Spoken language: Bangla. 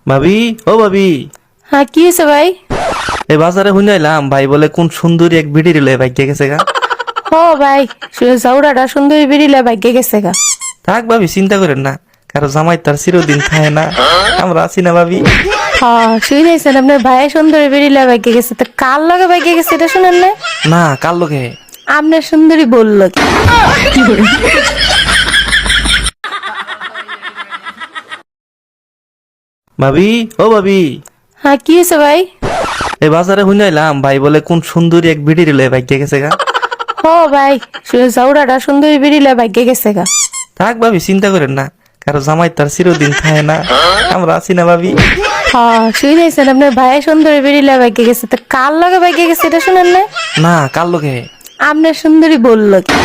ভাবি, ও ভাবি, হ্যাঁ, কি হয়েছে ভাই? এই বাজারে শুনাইলাম ভাই বলে কোন সুন্দরী এক বিড়ি রিলে ভাগ্যে গেছে গা। ও ভাই, চৌড়াটা সুন্দরী বেরিলে ভাগ্যে গেছে গা। থাক ভাবি, চিন্তা করেন না, কারো জামাই তার চিরদিন থাকে না, আমরা আছি না ভাবি। হ্যাঁ, শুনেছেন আপনার ভাই সুন্দরী বেরিলে ভাগ্যে গেছে, তো কার লগে ভাগ্যে গেছে এটা শুনেন না? না, কার লোকে? আপনার সুন্দরী বলল কি? ভাবি, ও ভাবি, হ্যাঁ, কি হয়েছে ভাই? এই বাজারে শুনাইলাম ভাই বলে কোন সুন্দরী এক বিড়ি রিলে ভাগ্যে গেছে গা। ও ভাই, চৌড়াটা সুন্দরী বেরিলে ভাগ্যে গেছে গা। থাক ভাবি, চিন্তা করেন না, কারো জামাই তার চিরদিন থাকে না, আমরা আছি না ভাবি। হ্যাঁ, শুনেছেন আপনার ভাই সুন্দরী বেরিলে ভাগ্যে গেছে, তো কার লগে ভাগ্যে গেছে এটা শুনেন না? না, কার লোকে? আপনার সুন্দরী বলল কি?